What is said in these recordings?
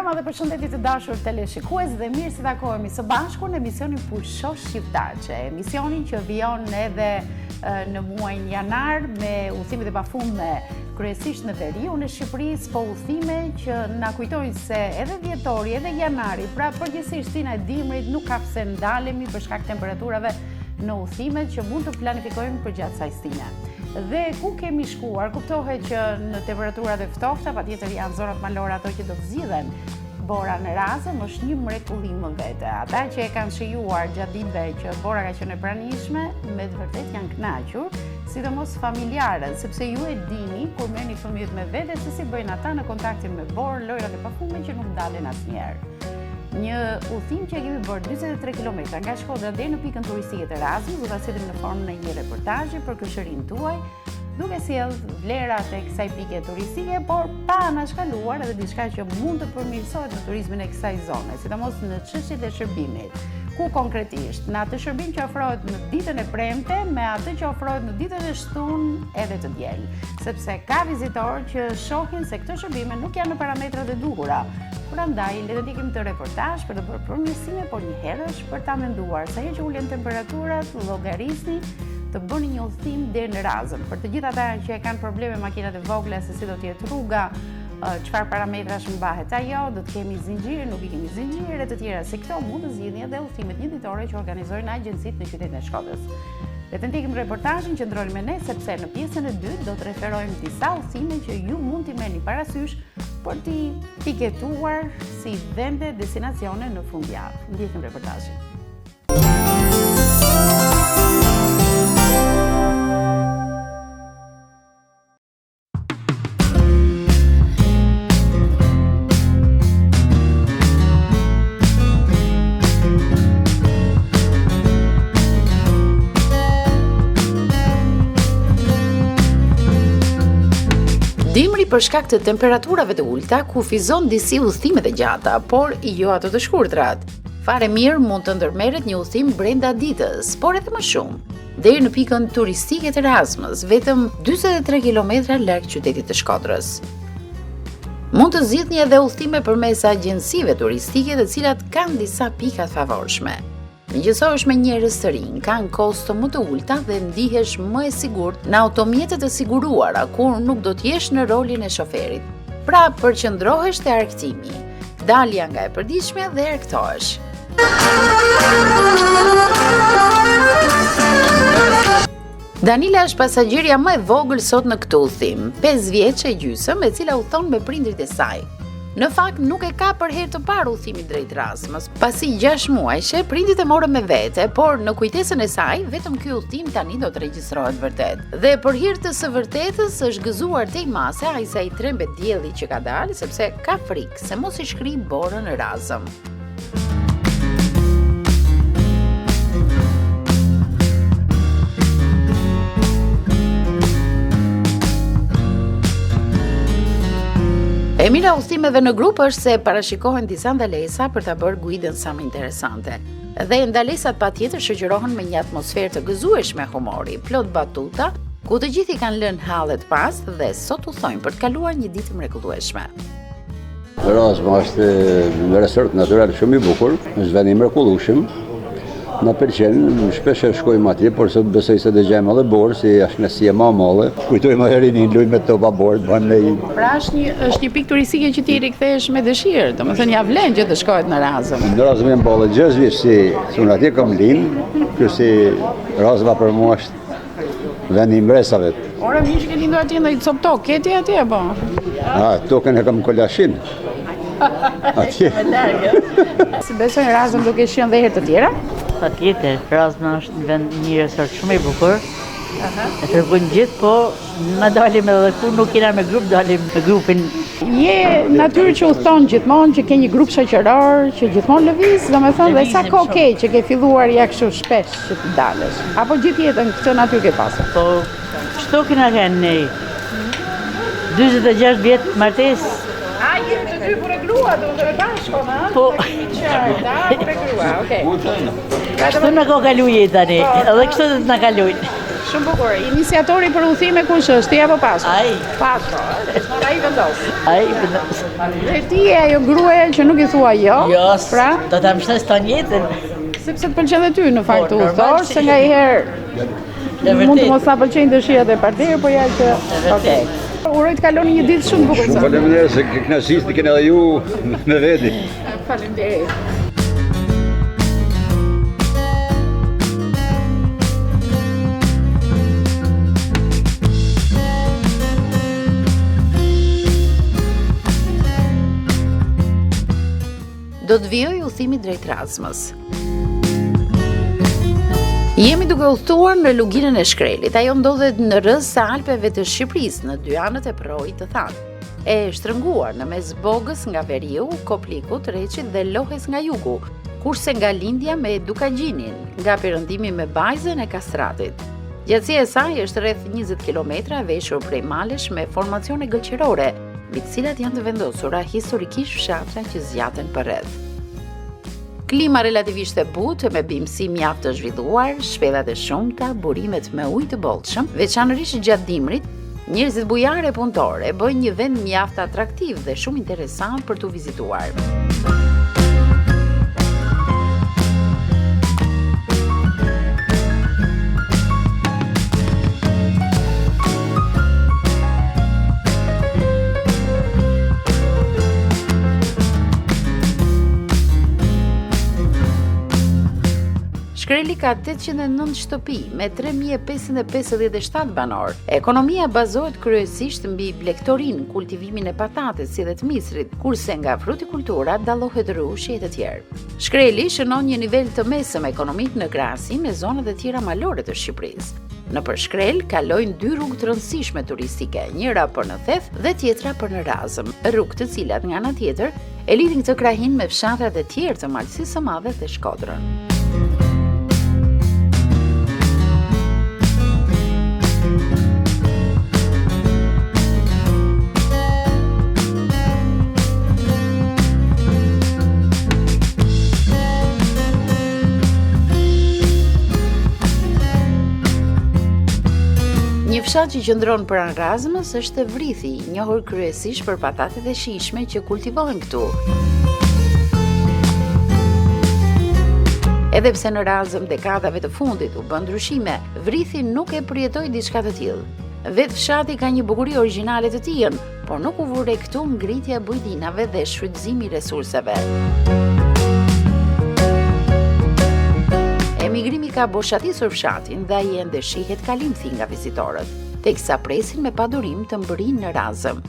mbrëma dhe përshëndetje të dashur teleshikues dhe mirë se takohemi së bashku në emisionin Pusho Shqiptarçe, emisionin që vijon edhe në muajin janar me udhëtimet e pafundme kryesisht në veriun e Shqipërisë, po udhëtime që na kujtojnë se edhe dhjetori, edhe janari, pra përgjithsisht shtina e dimrit nuk ka pse ndalemi për shkak temperaturave në udhëtimet që mund të planifikojmë përgjatë kësaj stine. Dhe ku kemi shkuar, kuptohet që në temperaturat e ftofta, patjetër janë zonat malore ato që do të zgjidhen. Bora në Razëm është një mrekullim më vete. Ata që e kanë shijuar gjatë ditëve që bora ka qenë e pranishme, me të vërtet janë kënaqur, sidomos familjarët, sepse ju e dini kur merrni fëmijët me vete se si bëjnë ata në kontaktin me borë, lojrat e pafundme që nuk ndalen asnjëherë. Një udhëtim që kemi bërë 43 km nga Shkodra deri në pikën turistike të Razmit, do ta sillim në formën e një reportazhi për këshërinë tuaj, duke sjellë vlerat e kësaj pike turistike, por pa anashkaluar edhe diçka që mund të përmirësohet në turizmin e kësaj zone, sidomos në çështjet e shërbimit. Ku konkretisht, në atë shërbim që ofrohet në ditën e premte, me atë që ofrohet në ditën e shtunë edhe të diel, sepse ka vizitorë që shohin se këto shërbime nuk janë në parametrat e duhura. Prandaj, le të ndjekim të reportazh për të bërë përmirësime, por një herësh për ta menduar se ajo që ulen temperaturat, llogarisni të bëni një udhëtim deri në Razëm. Për të gjithë ata që kanë probleme makinat e vogla se si do të jetë rruga, çfarë parametrash mbahet ajo, do të kemi zinxhir, nuk i kemi zinxhir e të tjera si këto mund të zgjidhni edhe udhëtimet një ditore që organizojnë agjencitë në qytetin e Shkodrës. Le të ndjekim reportazhin, qëndroni me ne sepse në pjesën e dytë do të referojmë disa udhëtime që ju mund t'i merrni parasysh për t'i tiketuar si vende destinacione në fundjavë. Ndjekim reportazhin. Dimri për shkak të temperaturave të ulta kufizon disi udhëtimet e gjata, por jo ato të shkurtrat. Fare mirë mund të ndërmerret një udhëtim brenda ditës, por edhe më shumë. Deri në pikën turistike të Razmës, vetëm 43 km larg qytetit të Shkodrës. Mund të zgjidhni edhe udhëtime përmes agjencive turistike, të cilat kanë disa pika të favorshme. Mëngjesohesh me njerëz të rinj, kanë kosto më të ulta dhe ndihesh më e sigurt në automjetet të siguruara, kur nuk do të jesh në rolin e shoferit. Pra, përqendrohesh te argëtimi, dalja nga e përditshmja dhe argëtohesh. Danila është pasagjerja më e vogël sot në këtë udhëtim, 5 vjeç e gjysmë, e cila udhton me prindrit e saj. Në fakt nuk e ka për herë të parë udhëtimin drejt Razmës, pasi 6 muajshe prindit e morën me vete, por në kujtesën e saj vetëm ky udhëtim tani do të regjistrohet vërtet. Dhe për hir të së vërtetës është gëzuar tej mase ai sa i trembet dielli që ka dalë, sepse ka frikë se mos i shkrijë borën në Razëm. E mira udhëtimeve në grup është se parashikohen disa ndalesa për ta bërë guidën sa më interesante. Dhe ndalesat patjetër shoqërohen me një atmosferë të gëzueshme humori, plot batuta, ku të gjithë i kanë lënë hallet pas dhe sot udhtojnë për të kaluar një ditë mrekullueshme. Razma është një resort natyral shumë i bukur, është vend i mrekullueshëm. Na pëlqen, shpesh shkojmë atje, por sot besoj se dëgjojmë edhe borë, si është nësie më e madhe. Kujtojmë edhe rinin, lujmë me topa borë, bëjmë ne. Pra është një pikë turistike që ti rikthehesh me dëshirë, domethënë ja vlen që të shkohet në Razëm. Në Razëm jam ballë 6 vjeç si unë atje kam lind, kjo si Razma për mua është vendi i mbresave. Ora mirë që ke lindur atje ndaj cop tok, ke ti atje apo? Tokën e kam kolashin. Atje. Si besoj Razëm duke qenë dhe herë të tjera? Patjetër, Razma është një resort shumë i bukur. E tregojnë gjithë, po na dalim edhe ku nuk jena me grup, dalim me grupin. Je natyrë që udhton gjithmonë, që ke një grup shoqëror, që gjithmonë lëviz, domethënë, dhe sa kohë ke që ke filluar ja kështu shpesh që të dalësh. Apo gjithë jetën këtë natyrë ke pasur? Po, çto kena kanë ne? 46 vjet martesë. Jemi të dy kur e grua, do të bashkë, ha? Po. Kur e grua, okay. Kështu na ka kalu jeta ne, edhe kështu do të na kalojnë. Shumë bukur. Iniciatori për udhime kush është? Ti apo Pasko? Ai. Pasko. Ai vendos. Ai vendos. Dhe ti e ajo gruaja që nuk i thua jo? Jo, Pra, do ta mbështes ton jetën. sepse të pëlqen dhe ty në fakt Po, normal, udhëtor, se nga i herë E mund të vërtet. mos sa pëlqejnë dëshirat e partnerit, por ja që okej. Uroj të kaloni një ditë shumë bukur sot. Faleminderit se kënaqësisë keni edhe ju me veti. Faleminderit. Do të vijoj udhimi drejt Razmës. Jemi duke udhëtuar në luginën e Shkrelit. Ajo ndodhet në rrës së Alpeve të Shqipërisë, në dy anët e përrojit të thanë. E shtrënguar në mes Bogës nga veriu, Koplikut, Reçit dhe Lohes nga jugu, kurse nga lindja me Dukagjinin, nga perëndimi me Bajzën e Kastratit. Gjatësia e saj është rreth 20 km veshur prej malesh me formacione gëlqërore, mbi të cilat janë të vendosura historikisht fshatra që zgjaten përreth. Klima relativisht e butë, me bimësi mjaft të zhvilluar, shpellat e shumta, burimet me ujë të bollshëm, veçanërisht gjatë dimrit, njerëzit bujare punëtore bëjnë një vend mjaft atraktiv dhe shumë interesant për t'u vizituar. Shkreli ka 809 shtëpi me 3557 banor. Ekonomia bazohet kryesisht mbi blegtorin, kultivimin e patates si dhe të misrit, kurse nga frutikultura dallohet rrushi e të tjerë. Shkreli shënon një nivel të mesëm ekonomik në krahasim me zonat e tjera malore të Shqipërisë. Nëpër Shkrel kalojnë dy rrugë të rëndësishme turistike, njëra për në Theth dhe tjetra për në Razëm, rrugë të cilat nga ana tjetër e lidhin këtë krahin me fshatrat e tjerë të Malësisë së Madhe dhe Shkodrën. Një fshat që qëndron pranë Razmës është Vrithi, i njohur kryesisht për patatet e shijshme që kultivohen këtu. Edhe pse në Razëm dekadave të fundit u bën ndryshime, Vrithi nuk e përjetoi diçka të tillë. Vetë fshati ka një bukuri origjinale të tij, por nuk u vure këtu ngritja e bujdinave dhe shfrytëzimi i resurseve. Emigrimi ka boshatisur fshatin dhe ai ende shihet kalimthi nga vizitorët, teksa presin me padurim të mbërinë në Razëm.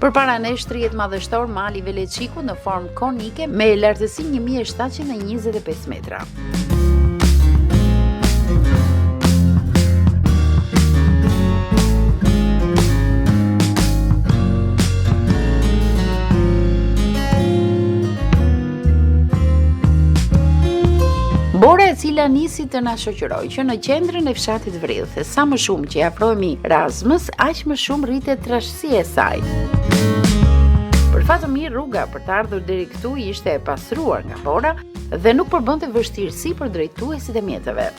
Përpara nesh trihet madhështor mali Veleçiku në formë konike me lartësi 1725 metra. Bora e cila nisi të na shoqëroj që në qendrën e fshatit Vrith, sa më shumë që i afrohemi Razmës, aq më shumë rritet trashësia e saj. Për fat të mirë, rruga për të ardhur deri këtu ishte e pastruar nga bora dhe nuk përbënte vështirësi për drejtuesit e mjeteve.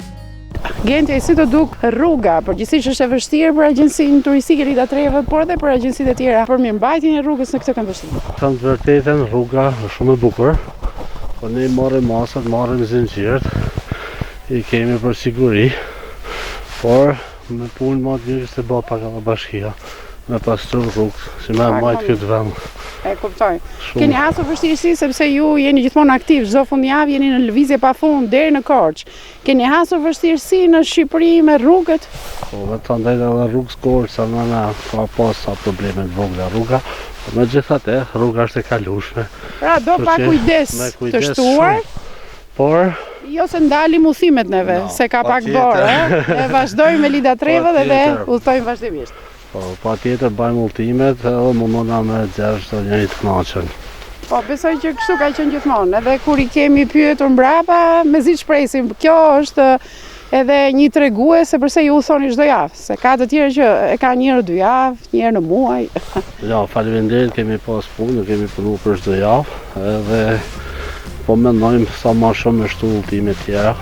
Gjendja si të duk rruga, përgjithsisht është e vështirë për agjencinë turistike Rita Trevët, por edhe për agjencitë e tjera për mirëmbajtjen e rrugës në këtë këndvështrim. Të vërtetën rruga është shumë e bukur, po ne marrim masat, marrim zinxhirët, i kemi për siguri, por me punë më të mirë se bë pak edhe bashkia, me pastru rrugë, si me majtë këtë vend. E kuptoj. Keni hasur vështirësi sepse ju jeni gjithmonë aktiv, çdo fundjavë jeni në lëvizje pafund deri në Korçë. Keni hasur vështirësi në Shqipëri me rrugët? Po vetë ndaj edhe rrugës Korçë, nëna ka pas sa probleme të vogla rruga, por megjithatë rruga është e kalueshme. Pra do pa kujdes të shtuar, por jo se ndalim udhimet neve, se ka pak borë, e vazhdojmë me Lida Trevët dhe udhtojmë vazhdimisht. Po, pa tjetër bajmë ultimet edhe më mëna me gjerë të njëri të knaqen. Po, besoj që kështu ka qenë gjithmonë, edhe kur I kemi pyetur mbrapa, mezi shpresim, kjo është edhe një tregues se përse ju thoni çdo javë, se ka të tjerë që e ka një herë 2 javë, një herë në muaj. Ja, faleminderit, kemi pas punë, kemi punu për çdo javë, edhe po mendojmë sa më shumë me shtu ultime tjera.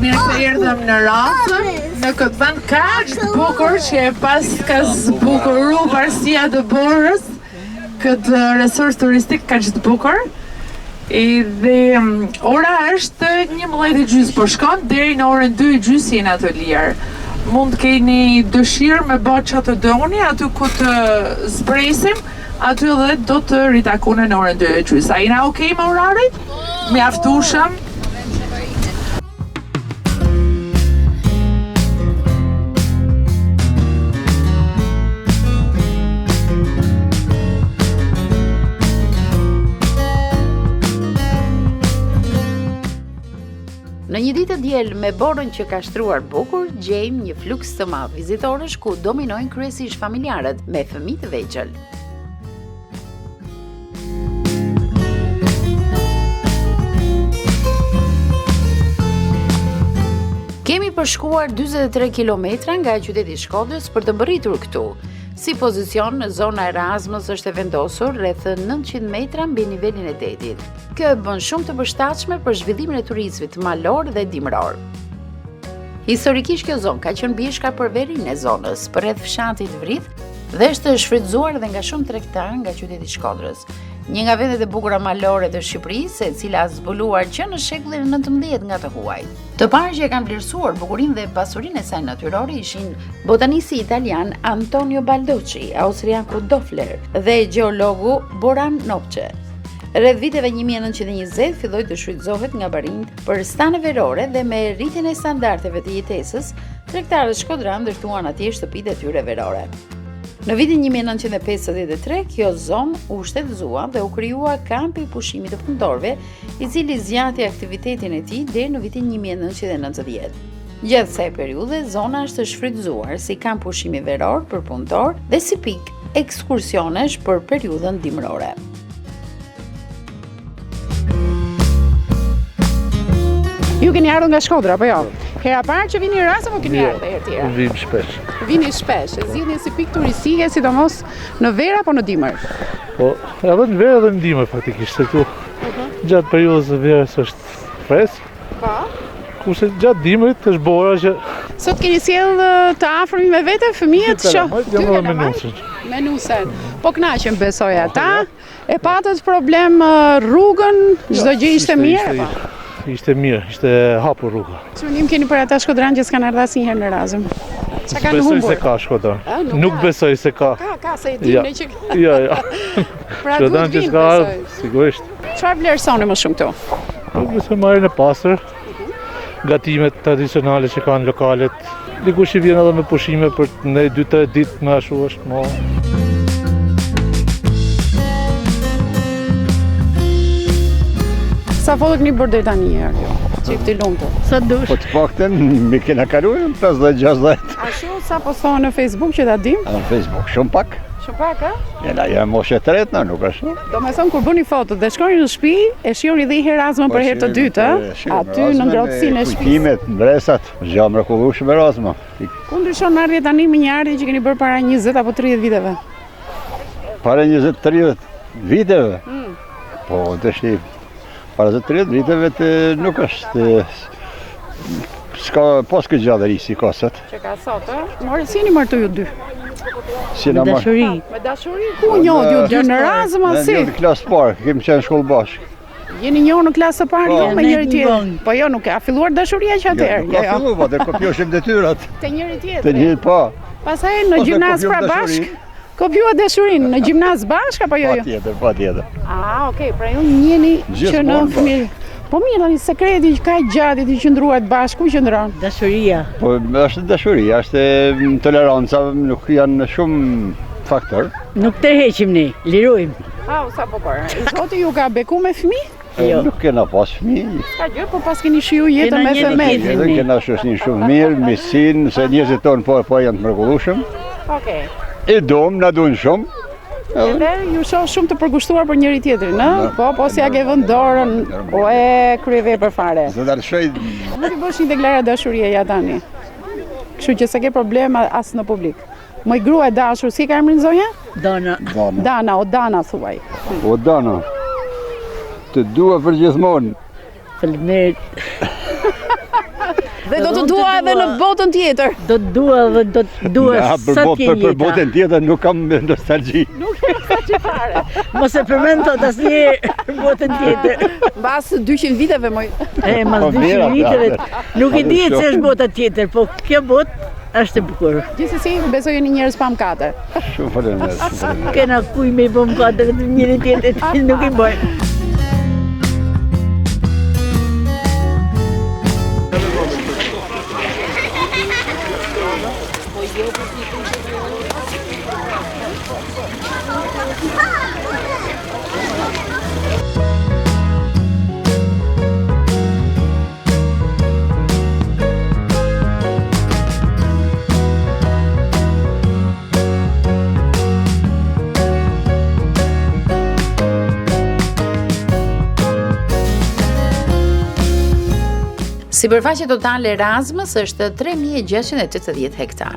Mirë se erdhëm në Racë, në këtë vend kaq të bukur që e pas ka zbukuru varësia të Borës, këtë resurs turistik kaq të bukur. Dhe ora është 11:30, po shkon deri në orën 2:30 jeni atë lirë. Mund të keni dëshirë me bë çfarë të doni, aty ku të zbresim, aty edhe do të ritakune në orën 2:30. A jena okay me orarit? Mjaftueshëm? Në një ditë diel me Borën që ka shtruar bukur, gjejmë një fluks të madh vizitorësh ku dominojnë kryesisht familjarët me fëmijë të vegjël. Kemi përshkuar 43 kilometra nga qyteti I Shkodrës për të mbërritur këtu. Si pozicion, zona Erasmës është e vendosur rreth 900 metra mbi nivelin e detit. Kjo e bën shumë të përshtatshme për zhvillimin e turizmit malor dhe dimror. Historikisht kjo zonë ka qenë bishka për verinë e zonës, për rreth fshatit Vrith dhe është shfrytzuar edhe nga shumë tregtar nga qyteti I Shkodrës. Një nga vendet e bukura malore të Shqipërisë, e cila zbuluar që në shekullin e 19 nga të huaj. Të parë që e kanë vlerësuar bukurinë dhe pasurinë e saj natyrore ishin botanisti italian Antonio Balducci, austriaku Dofler dhe gjeologu Boran Nopçe. Rreth viteve 1920 filloi të shfrytëzohet nga barinjt për stane verore dhe me rritjen e standardeve të jetesës, tregtarët shkodran ndërtuan atje shtëpitë e tyre verore. Në vitin 1953, kjo zonë u shtetëzua dhe u krijua kampi I pushimit të punëtorëve, I cili zgjati aktivitetin e tij deri në vitin 1990. Gjatë kësaj periudhe, zona është shfrytëzuar si kamp pushimi veror për punëtor dhe si pikë ekskursionesh për periudhën dimrore. Ju keni ardhur nga Shkodra, apo jo? Hera parë që vini në Ras apo keni ardhur herë tjera? Vim shpesh. Vini shpesh, e zgjidhni si pikë turistike, sidomos në verë apo në dimër? Po, edhe në verë edhe në dimër faktikisht, se këtu gjatë periudhës së verës është freskë. Po. Kurse gjatë dimrit është bora që Sot keni sjell të afërmi me vete fëmijët shoh. jam edhe menusin. Menusen. Po kënaqen besoj ata. E patët problem rrugën, çdo gjë ishte mirë apo? Ishte mirë, ishte hapur rruga. Çunim keni për ata shkodran që s'kan ardhur asnjëherë në Razëm. Çka kanë Besoj humbur? se ka Shkodran. Nuk Nuk ka. besoj se ka. Ka se e dimne që Ja, ja. pra Shkodran duhet që vinë s'ka ardhur, besoj. sigurisht. Çfarë vlerësoni më shumë këtu? Po besoj marrin e pastër, gatimet tradicionale që kanë lokalet. Dikush I vjen edhe me pushime për ne 2-3 ditë më ashtu është më. Sa foto keni bërë deri tani herë? Çifti lumtur. Sa dush. Po të paktën mi kena kaluar 50-60 Ashtu sa po thonë në Facebook që ta dim? në Facebook, shumë pak. Shumë pak, a? Jena jam moshe të tretë, na nuk është. Do me thonë kur bëni foto dhe shkoni në shtëpi, e shihoni dhe i Erasmën për herë të dytë, a? Aty në ngrohtësinë e shtëpisë. Kujtimet, mbresat, gjë mrekullueshme Erasma. Ku ndryshon ardhja tani me një ardhje që keni bërë para 20 apo 30 viteve? Para 20-30 viteve. Po, dështi para 30 viteve të nuk është s'ka pas këtë gjallëri si ka sot. Që ka sot, ë? More si jeni martu ju dy? Si na marr. Dashuri. Me dashuri ku njohët ju dy në Razëm si? Në klasë parë, kemi qenë shkollë bashkë. Jeni njohur në klasë së parë Po. jo me Ne njëri tjetër. njohëm. Po jo, nuk ka filluar dashuria që atëherë. Nuk ka filluar, po të kopjoshim detyrat. Te njëri Të tjetri. një po. Pastaj në Ose gjimnaz kopjojmë pra dashuri. bashk. Kopjuat dashurinë në gjimnaz bashk apo jo? Patjetër. Ah, okay, pra ju njeni që në Gjithmonë fëmijë. Po mirë, tani sekreti që ka gjatë të qëndruat bashkë, ku qëndron? Dashuria. Po është dashuria, është toleranca, nuk janë shumë faktor. Nuk tërheqim ne, lirojmë. Sa po parë. Zoti ju ka beku me fëmijë? Nuk kena pas fëmijë. Ka gjë, po pas keni shiju jetën me femër. Jetën kena shoqërinë shumë mirë, miqësinë, se njerëzit tonë po janë të mrekullueshëm. Okej. E dom, na duan shumë. Edhe ju shoh shumë të përkushtuar për njëri tjetrin, ë? Po si ja ke vënë dorën, o e kryevepër fare. Do ta lëshoj. Nuk i bësh një deklaratë dashurie ja tani. Kështu që s'ke problem as në publik. Moj grua e dashur, si ka emrin zonja? Dana. Dana, o Dana thuaj. O Dana. Të dua për gjithmonë. Faleminderit. Dhe do të dua edhe në botën tjetër. Do të dua dhe do të dua sa të jenë Për botën tjetër nuk kam nostalgji. Nuk e sa që fare. Mos e përmend tot asnjëherë për botën tjetër. Mbas 200 viteve moj. Mas 200 viteve. Nuk e di se është bota tjetër, po kjo botë është e bukur. Gjithsesi, besoj jeni njerëz pamkate. Shumë faleminderit. Kena kuj me i bëm kate dhe njëri tjetër nuk i bëjnë. Sipërfaqja totale e Erasmës është 3680 hektar.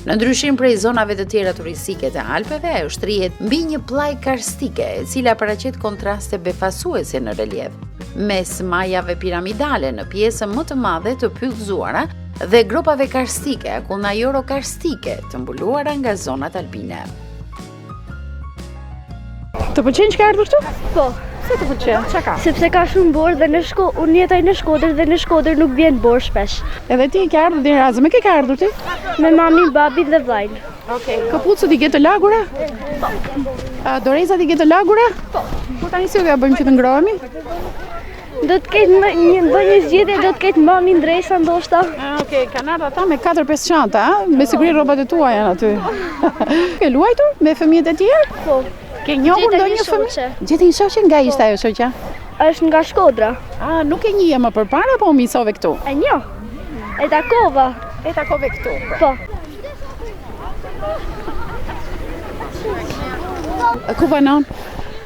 Në ndryshim prej zonave të tjera turistike të Alpeve, ajo shtrihet mbi një plaj karstike, e cila paraqet kontraste befasuese në relief, mes majave piramidale në pjesën më të madhe të pyllëzuara dhe gropave karstike, akullnajoro karstike të mbuluara nga zonat alpine. Të pëlqen që ka ardhur këtu? Po. Se të pëlqen? Çka ka? Sepse ka shumë borë dhe unë jetaj në Shkodër dhe në Shkodër nuk vjen borë shpesh. Edhe ti ke ardhur në Erasmë, me ke ka ardhur ti? Me mamin, babin dhe vllajin. Okej. Këpucët i ke të lagura? Po. Dorezat i ke të lagura? Po. Kur tani si do ja bëjmë që të ngrohemi? Do të ketë një zgjedhje, do të ketë mamin dresa ndoshta. Okej, kanë ardhur ata me 4-5 çanta, me siguri rrobat e tua janë aty. Ke luajtur me fëmijët e tjerë? Po. Ke njohur ndonjë fëmijë? Gjeti një shoqe, nga ishte ajo shoqja? Është nga Shkodra. Nuk e njihje më përpara apo misove këtu? E njoh. E takova. E takove këtu. Po. Ku banon?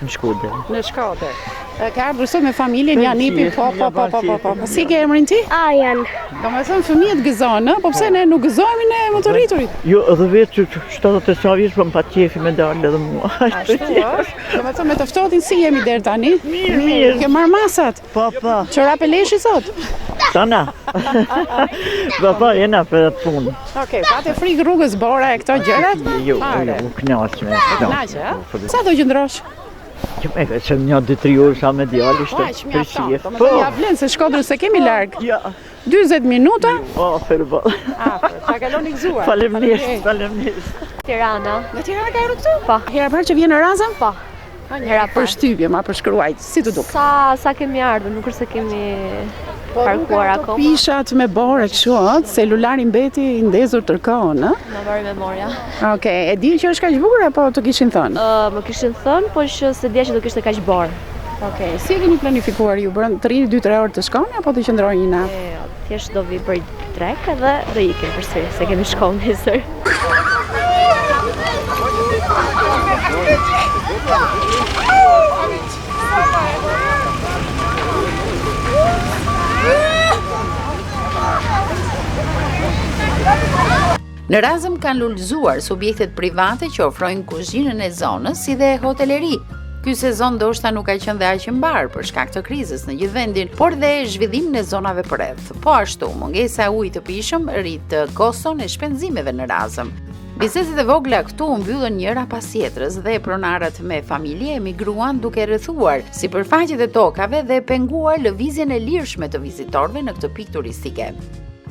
Në Shkodër. Në Shkodër. Ka ardhur sot me familjen, janë nipi, po. Si ke emrin ti? Ajan. Domethënë fëmijët gëzojnë, po pse ne nuk gëzohemi ne më të rriturit? Jo, edhe vetë që 73 vjeç po më pa qefi me dalë edhe mua. Ashtu është. Domethënë me të ftohtin si jemi deri tani? Mirë. Ke marr masat? Po. Çora peleshi sot? Sana. Po, jena për atë punë. Okej, patë frikë rrugës bora e këto gjërat? Jo, u knaqme. Knaqe, ha? Sa do qëndrosh? Që me ka që një 2-3 orë sa me djali ishte përshije. Po, ja vlen se Shkodrën se kemi larg. Ja. 40 minuta? Po, ferbo. Ta kaloni gëzuar. Faleminderit. Tirana. Në Tiranë ka ardhur këtu? Po. Hera parë që vjen në Erasëm? Po. Hera parë. Përshtypje, ma përshkruaj. Si të duk? Sa kemi ardhur, nuk është se kemi parkuar akoma. Pishat me borë kështu, celulari mbeti i ndezur tërkohën, ë? Më mori memoria. Okej, e di që është kaq bukur apo të kishin thënë? Më kishin thënë, po që se dia që do kishte kaq borë. Okej, si e keni planifikuar ju? Bërën të rini 2-3 orë të shkoni apo të qëndroni një natë? Thjesht do vi për trek edhe do ikim përsëri, se kemi shkollë nesër. Në Erasëm kanë lullëzuar subjektet private që ofrojnë kuzhinën e zonës si dhe hoteleri. Ky sezon ndoshta nuk ka qenë dhe aq i mbar për shkak të krizës në gjithë vendin, por dhe zhvillimin e zonave përreth. Po ashtu, mungesa e ujit të pijshëm rrit koston e shpenzimeve në Erasëm. Bisedet e vogla këtu mbyllën njëra pas tjetrës dhe pronarët me familje emigruan duke rrethuar sipërfaqet e tokave dhe penguar lëvizjen e lirshme të vizitorëve në këtë pikë turistike.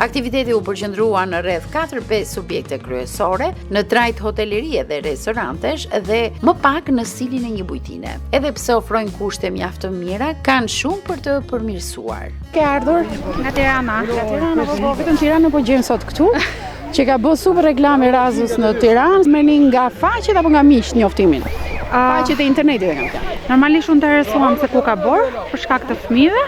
Aktiviteti u përqendrua në rreth 4-5 subjekte kryesore, në trajt hotelerie dhe restorantesh dhe më pak në stilin e një bujtine. Edhe pse ofrojnë kushte mjaft të mira, kanë shumë për të përmirësuar. Ke ardhur nga Tirana? Nga Tirana, po vetëm Tirana po gjejmë sot këtu. Që ka bërë super reklam Erasmus në Tiranë, merrni nga faqet apo nga miq njoftimin? Faqet e internetit e kam. Normalisht unë interesuam se ku ka borë për shkak të fëmijëve,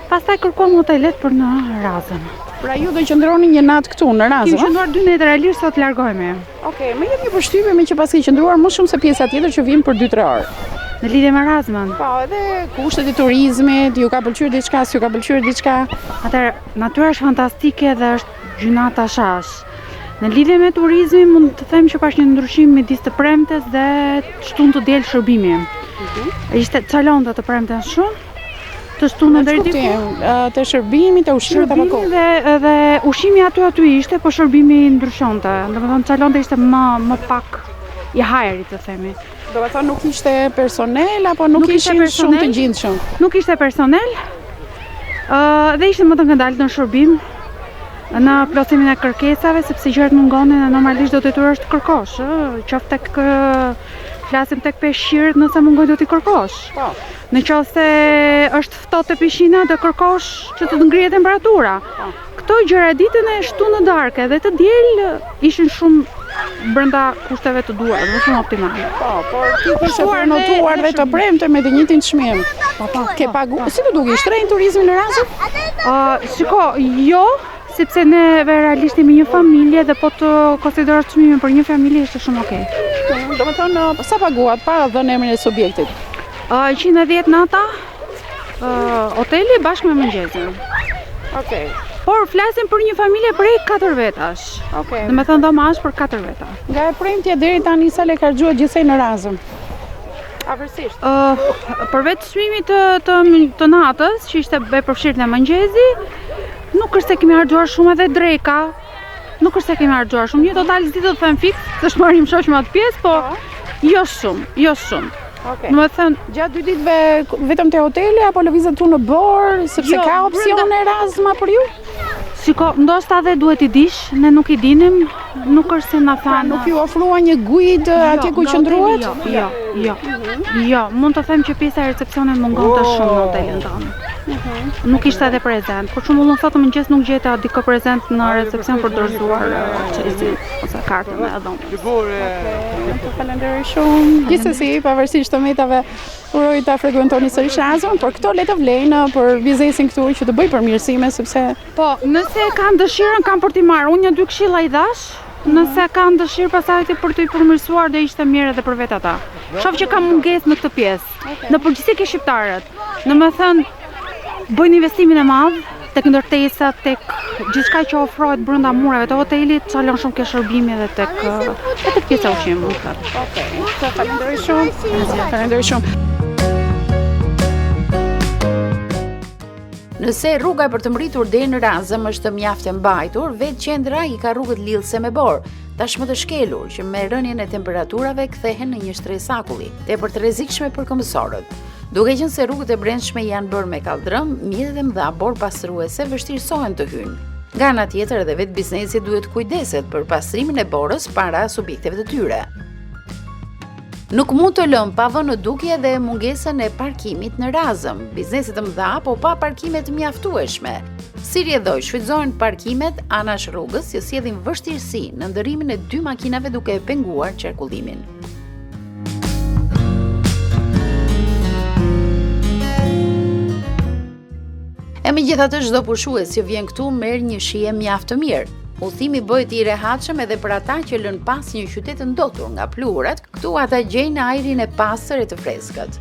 pastaj kërkuam hotelet për në Razën. Pra ju do qëndroni një natë këtu në Razë? Kemi qëndruar 2 netë realisht sot largohemi. Okej, më jep një përshtypje me që pas ke qëndruar më shumë se pjesa tjetër që vjen për 2-3 orë. Në lidhje me Razën. Po, edhe kushtet e turizmit, ju ka pëlqyer diçka, s'ju ka pëlqyer diçka? Atëherë, natyra është fantastike dhe është gjynata shash. Në lidhje me turizmin mund të them që ka një ndryshim midis të premtes dhe shtunë të diel shërbimi. Ishte çalonte të premten shumë, të shtunë deri diku. Të shërbimit, të ushqimit apo kohë? Dhe ushqimi aty ishte, po shërbimi ndryshonte. Domethënë çalonte ishte më pak i hajrit të themi. Do të thonë nuk ishte personel apo nuk ishin shumë të gjindshëm? Nuk ishte personel. Dhe ishte më të ngadalë në shërbim, në plotësimin e kërkesave, sepse gjërat mungonin dhe normalisht do të detyrohesh të kërkosh, qoftë tek flasim tek peshqirët, nëse mungojnë do t'i kërkosh. Po. Në qoftë se është ftohtë te pishina, do kërkosh që të ngrihet temperatura. Këto gjëra ditën e shtunë në darkë dhe të diel ishin shumë brenda kushteve të duara, më shumë optimale. Po, por ti kishe notuar dhe të premte me të njëjtin çmim. Ke paguar, si të duket, shtrenjtë turizmin në Razë? Shiko, jo, sepse ne realisht jemi një familje dhe po të konsiderosh çmimin për një familje është shumë okay. Do të thonë, sa paguat para dhënë emrin e subjektit? 110 nata, hoteli bashkë me mëngjesin. Okej. Por flasim për një familje prej 4 vetash. Okej. Do të thënë domash për 4 veta. Nga e premtja deri tani sa lekë harxhuat gjithsej në Razë? Avërsisht. Përveç çmimit të natës, që ishte e përfshirë në mëngjezi, nuk është se kemi harxhuar shumë edhe dreka. Nuk është se kemi harxhuar shumë. Një total s'di të them fiks, se shmarim shoqëm atë pjesë, po jo shumë. Okej. Do të thënë, gjatë 2 ditëve vetëm te hoteli apo lëvizet tu në borë, sepse ka opsione Razma për ju? Shiko, ndoshta edhe duhet i dish, ne nuk i dinim, nuk është se na thanë. Nuk ju ofrua një guide atje ku qëndruat? Jo, mund të them që pjesa e recepcionit mungon të shumë në hotelin tonë. Nuk ishte edhe prezent, por shumë sot mëngjes nuk gjeta diko prezent në recepcion për dorëzuar çelësin ose kartën e dhomës. Të falenderoj shumë. Gjithsesi, pavarësisht të metave, uroj ta frekuentoni sërish Razën, por këto le të vlejnë për biznesin këtu që të bëj përmirësime sepse po, nëse kanë dëshirën kam për t'i marrë, unë 2 këshilla i dash. Nëse kanë dëshirë pasaj për t'i përmirësuar dhe ishte mirë edhe për vetë ata. Shoh që kam mungesë në këtë pjesë. Në përgjithësi ke shqiptarët. Domethënë bëjnë investimin e madh tek ndërtesat, tek gjithçka që ofrohet brenda murave të hotelit, çalon shumë ke shërbimi edhe tek pjesa ushqimi. Okej. Falenderoj shumë. Falenderoj shumë. Nëse rruga për të mbritur deri në Razëm është mjaft e mbajtur, vetë qendra i ka rrugët lidhëse me Borë, tashmë të shkelur që me rënien e temperaturave kthehen në një shtresakulli, tepër të rrezikshme për këmbësorët. Duke qenë se rrugët e brendshme janë bërë me kaldrëm, mjetet e mëdha borë pastruese vështirësohen të hyjnë. Nga ana tjetër edhe vetë biznesi duhet kujdeset për pastrimin e borës para subjekteve të tyre. Nuk mund të lëm pa vënë dukje dhe mungesën e parkimit në Razëm, bizneset të mëdha po pa parkime të mjaftueshme. Si rrjedhoj shfrytëzohen parkimet anash rrugës që sjellin vështirësi në ndërrimin e 2 makinave duke e penguar qarkullimin. E megjithatë çdo pushues që vjen këtu merr një shije mjaft të mirë. Udhimi bëhet i rehatshëm edhe për ata që lën pas një qytet të ndotur nga pluhurat, këtu ata gjejnë ajrin e pastër e të freskët.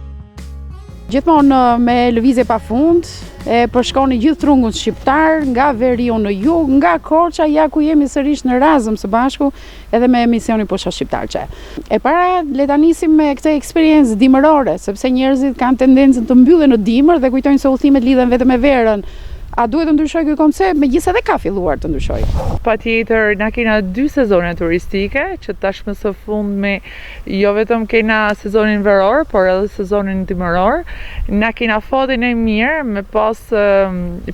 Gjithmonë me lëvizje pafund, e përshkoni gjithë trungun shqiptar, nga Veriu në jug, nga Korça, ja ku jemi sërish në Razëm së bashku, edhe me emisionin Pusha Shqiptarçe. E para le ta nisim me këtë eksperiencë dimërore, sepse njerëzit kanë tendencën të mbyllen në dimër dhe kujtojnë se udhimet lidhen vetëm me verën. A duhet të ndryshoj ky koncept, megjithëse edhe ka filluar të ndryshoj? Patjetër, na kena 2 sezone turistike, që tashmë së fundmi jo vetëm kena sezonin veror, por edhe sezonin dimëror. Na kena fatin e mirë me pas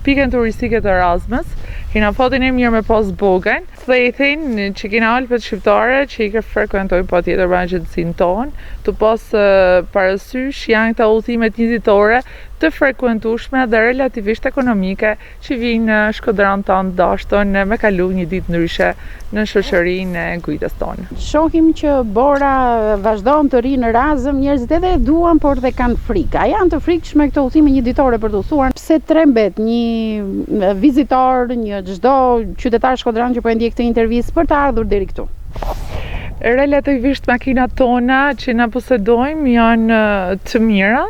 pikën turistike të Razmës, kena fatin e mirë me pas Bogën, thethin që kena alpet shqiptare që i frekuentojnë patjetër me agjencinë tonë, të pas parasysh janë këta udhimet 1 ditore të të frekuentueshme dhe relativisht ekonomike që vinë në Shkodran tonë dashton me kalu një ditë ndryshe në shoqërinë e gujtës tonë. Shohim që Bora vazhdon të ri në Razëm, njerëzit edhe duan por dhe kanë frikë. A janë të frikshme këto udhime një ditore për të udhësuar? Pse trembet një vizitor, një çdo qytetar shkodran që po e ndjek këtë intervistë për të ardhur deri këtu? Relativisht makinat tona që na posedojmë janë të mira,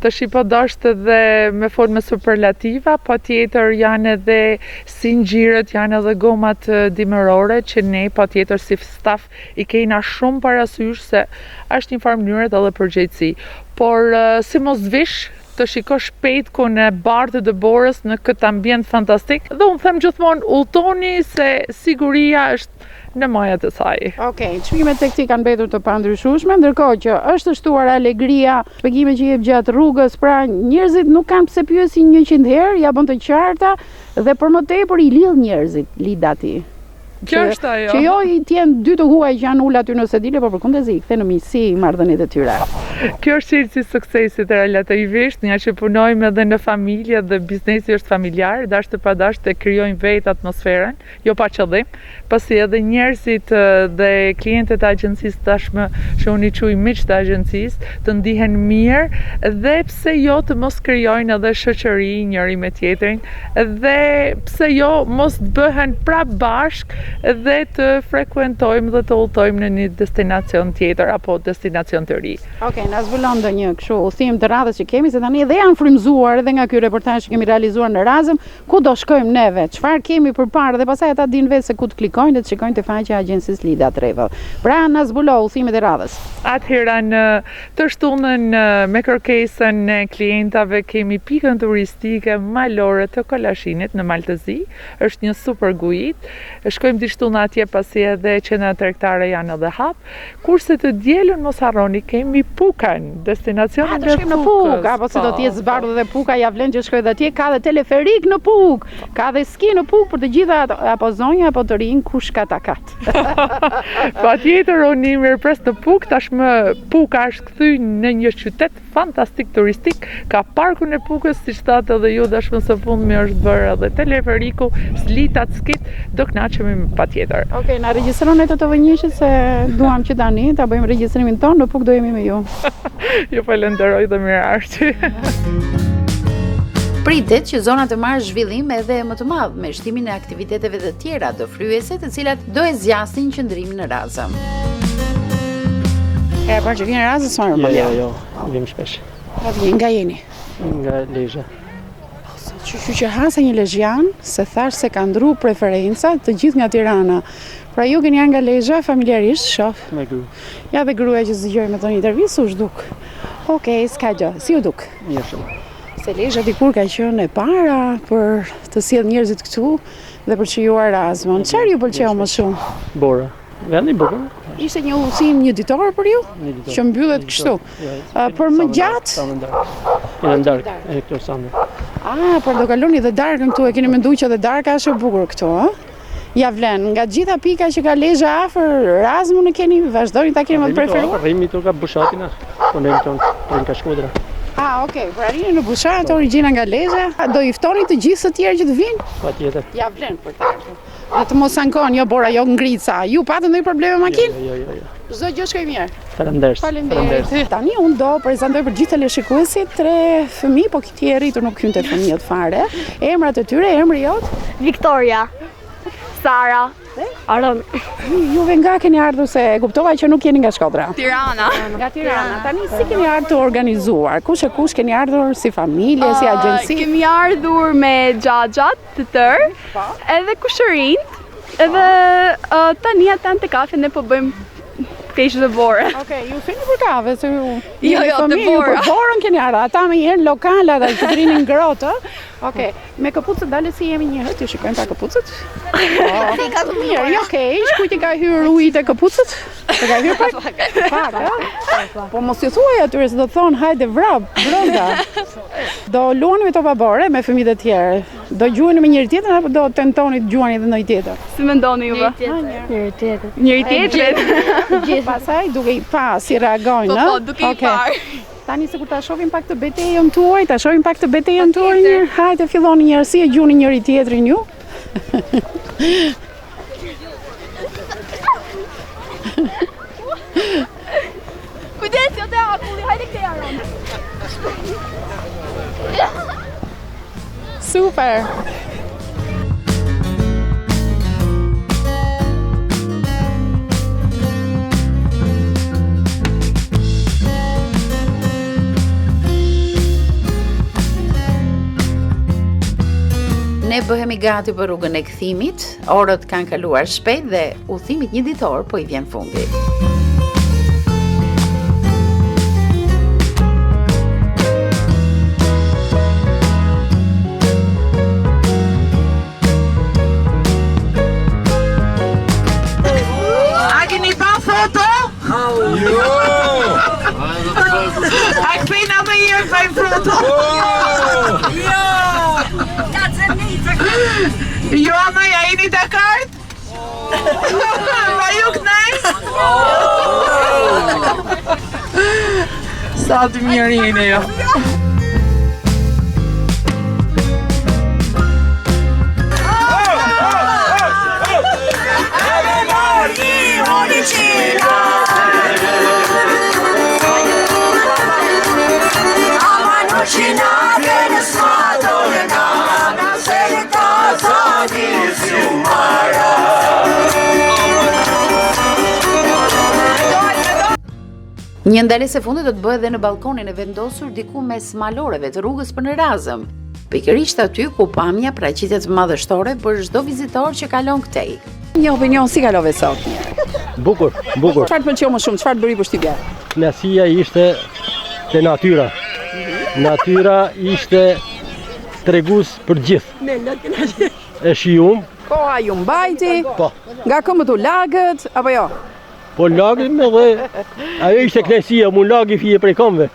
të po dashtë edhe me forme superlativa, po tjetër janë edhe si ngjyrët, janë edhe gomat dimërore që ne po tjetër si staf i kena shumë parasysh se është një farë mënyrë edhe përgjegjësi. Por si mos vish të shikosh shpejt ku në bardhë të Borës në këtë ambient fantastik. Dhe unë them gjithmonë udhtoni se siguria është në majat e saj. Okej, çmimet tek ti kanë mbetur të pandryshueshme, ndërkohë që është shtuar alegria, shpjegime që jep gjatë rrugës, pra njerëzit nuk kanë pse pyesin 100 herë, ja bën të qarta dhe për më tepër i lidh njerëzit lidati. Kjo është ajo. Që jo i tjenë dy të huaj që janë ul aty në sedile, por përkundërzi i kthen në miqësi marrëdhëniet e tyre. Kjo është çelësi suksesit relativisht, nga që punojmë edhe në familje dhe biznesi është familjar, dashur pa dashur të krijojmë vetë atmosferën, jo pa qëllim, pasi edhe njerëzit dhe klientët e agjencisë tashmë që unë i quaj miq të agjencisë të ndihen mirë dhe pse jo të mos krijojnë edhe shoqëri njëri me tjetrin dhe pse jo mos të bëhen prap bashk dhe të frekuentojmë dhe të udhtojmë në një destinacion tjetër apo destinacion të ri. Okej, na zbulon ndonjë kështu udhtim të radhës që kemi, se tani edhe janë frymzuar edhe nga ky reportazh që kemi realizuar në Razëm, ku do shkojmë neve, çfarë kemi përpara dhe pastaj ata dinë vetë se ku të klikojnë dhe të shikojnë te faqja e agjencisë Lida Travel. Pra na zbulo udhtimet e radhës. Atëherë në të shtunën me kërkesën e klientave kemi pikën turistike malore të Kolashinit në Maltëzi, është një super gujit. Shkojmë dishtuna atje pasi edhe qendra tregtare janë edhe hap. Kurse të dielën mos harroni kemi Pukën, destinacionin e Pukës. Në Pukë, apo se do të jetë zbardhur dhe Puka, ja vlen që shkoj dhe atje, ka dhe teleferik në Pukë, ka dhe ski në Pukë për të gjitha apo zonja apo të rinj kush ka takat. Patjetër unë mirëpres në Pukë, tashmë Puka është kthyer në një qytet fantastik turistik, ka parkun e Pukës, siç thatë edhe ju dashmë së fundmi është bërë edhe teleferiku, slitat, skit, do kënaqemi patjetër. Okej, na regjistron ato të vënjëshit se duam që tani ta bëjmë regjistrimin tonë, në Pukë do jemi me ju. Ju falenderoj dhe mirëarqi. Pritet që zona të marrë zhvillim edhe më të madh me shtimin e aktiviteteve të tjera të fryese, të cilat do e zgjasin qëndrimin në Razëm. E parë që vjen në Razëm sa herë? Jo, vim shpesh. Nga jeni? Nga Lezhë. Që hasa një lezhjan, se thash se ka ndru preferenca të gjithë nga Tirana. Pra ju keni janë nga Lezhë, familjarisht, shof? Me gru. Ja dhe gruaja që zgjoj me të një intervistë u zhduk. Okej, s'ka gjë. Si u duk? Mirë shumë. Se Lezhë dikur ka qenë e para për të sjellë njerëzit këtu dhe për qijuar Razmën. Çfarë ju pëlqeu më shumë? Bora. Vendi i bukur. Ishte një udhëtim një ditor për ju? Që mbyllet kështu. Për më gjatë? Në darkë, e këto sandë. Por do kaloni dhe darkën këtu, e keni menduar që dhe darka është e bukur këtu, ë? Ja vlen, nga gjitha pika që ka Lezhë afër Razmën e keni vazhdoni ta keni më të preferuar? Rrimi këtu ka Bushatina, tonë ka Shkodra. Okej, për arrini në Bushat, origjina nga Lezhë, do i ftoni të gjithë të tjerë që të vinë? Patjetër. Ja vlen për ta. Dhe të mos ankon, jo Bora, jo ngrica. Ju patën ndonjë problem me makinë? Jo. Çdo gjë shkoj mirë. Faleminderit. Tani unë do prezantoj për gjithë teleshikuesit 3 fëmijë, po këti e rritur nuk hynte fëmijët fare. Emrat e tyre, emri jot? Victoria, Sara, Aron. Juve nga keni ardhur se e kuptova që nuk jeni nga Shkodra? Tirana. Nga Tirana. Tani si keni ardhur të organizuar? Kush e kush keni ardhur si familje, si agjenci? Kemi ardhur me xhaxhat të tërë, edhe kushërinjt, edhe tani ata në kafe ne po bëjmë peshë dhe bore. Okej, ju fini për kafe, se ju... Jo, të bora. Për borën keni ardhur, ata me njerë lokale, ata që të rinin ngrotë, Okej, me këpucët dalë si jemi një hëtë, ju shikojmë pa këpucët? Si ka të mirë, jo okej, shkujti ka hyrë ujit e këpucët? Të ka hyrë pak? Po mos ju thuaj atyre, se do të thonë, hajde vrap, brënda. Do luani me topa bore, me fëmijët e tjerë. Do gjuani me njëri tjetrin, apo do tentoni të gjuani dhe ndonjë tjetër? Si mendoni juve? Njëri tjetër. Njëri tjetër? Pastaj duke i pa si reagojnë, Po, duke i parë. Tani sikur ta shohim pak të betejën tuaj, mirë. Hajde filloni një si e gjuni njëri tjetrin ju. Kujdes, jo te akulli, hajde këte jaron. Super. Ne bëhemi gati për rrugën e kthimit, orët kanë kaluar shpejt dhe udhimit një ditor po i vjen fundi. A keni pa foto? Jo! A kthejna me njërë pa i foto? Jo! Jo, ama ja jeni Dakart? Ma ju kënaj? Sa të mirë jeni jo. Një ndalesë e fundit do të bëhet edhe në balkonin e vendosur diku mes maloreve të rrugës për në Razëm. Pikërisht aty ku pamja paraqitet madhështore për çdo vizitor që kalon këtej. Një opinion si kalove sot? Bukur. Çfarë të pëlqeu më shumë? Çfarë të bëri përshtypje? Knasia ishte te natyra. Natyra ishte tregues për gjithë. E shijum. Koha ju mbajti, Po. nga këmbët u lagët, apo jo? Po lagim edhe ajo ishte knasia, mu lagi fije prej këmbëve.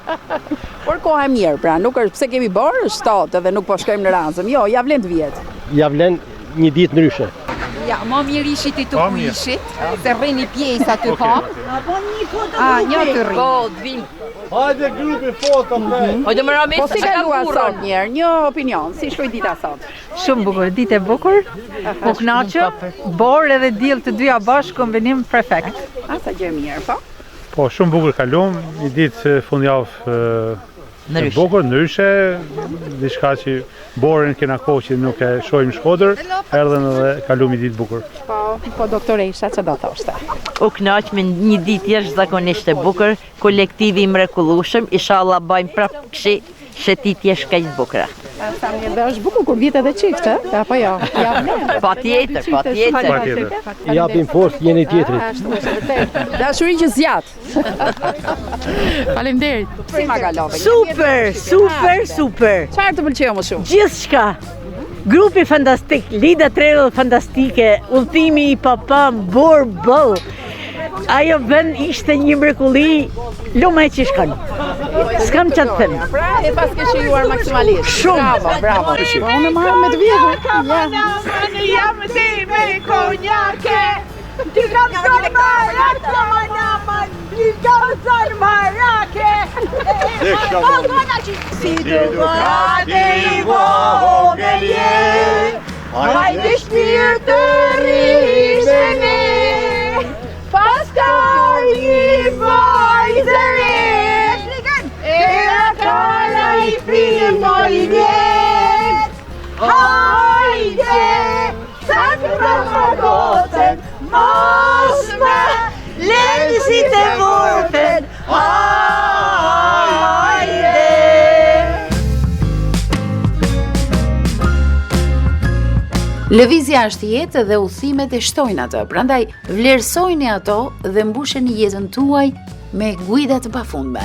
Por koha e mirë, pra, nuk është pse kemi bërë, është 7 edhe nuk po shkojmë në Razëm. Jo, ja vlen të vjet. Ja vlen një ditë ndryshe. Ja, më mirë ishit i të ku ishit, se rrini pjesë aty kam. Një të rrini. Po, dhvim. Hajde grupi foto me. Hajde më ramet, Po si kalua sot njerë, një opinion, si shkoj dita sot? Shumë bukur, ditë e bukur, u knaqë, borë edhe diell të dyja bashkë, kombinim perfekt. Sa gjë mirë, po? Po, shumë bukur kalum, një ditë fundjavë e bukur, ndryshe, diçka që borën kena kohë që nuk e shohim Shkodër, erdhen edhe kalum një ditë bukur. Po doktoresha, që do thoshte? U knaq me një ditë jashtëzakonisht e bukur, kolektivi i mrekullueshëm, inshallah bajmë prapë shëtitje shkaq të bukura. Sa mirë, dhe është bukur kur vjet edhe çift, apo jo? Ja vlen. Patjetër. Japim forcë jeni tjetrit. Ashtu është vërtet. Dashuri që zjat. Faleminderit. Si ma kalove? Super. Çfarë të pëlqeu më shumë? Gjithçka. Grupi fantastik, Lida Trellë fantastike, udhimi i papam, borë bëll. Ajo vend ishte një mrekulli, lumë e që shkon. S'kam që të them. Pra, e pas ke shijuar maksimalisht. Shumë. Bravo. Po unë marrë me të vjetë. Jam ti me konjake. Ti kam zonë marake. Si të gate i vogelje, hajde shpirë të rishë ne, pas ka një vajzëresh, e kala i primo i vjet, hajde, sa të përgotën, mos me lënësit e vorpen, hajde. Lëvizja është jetë dhe udhimet e shtojnë atë, prandaj vlerësojeni ato dhe mbusheni jetën tuaj me guida të pafundme.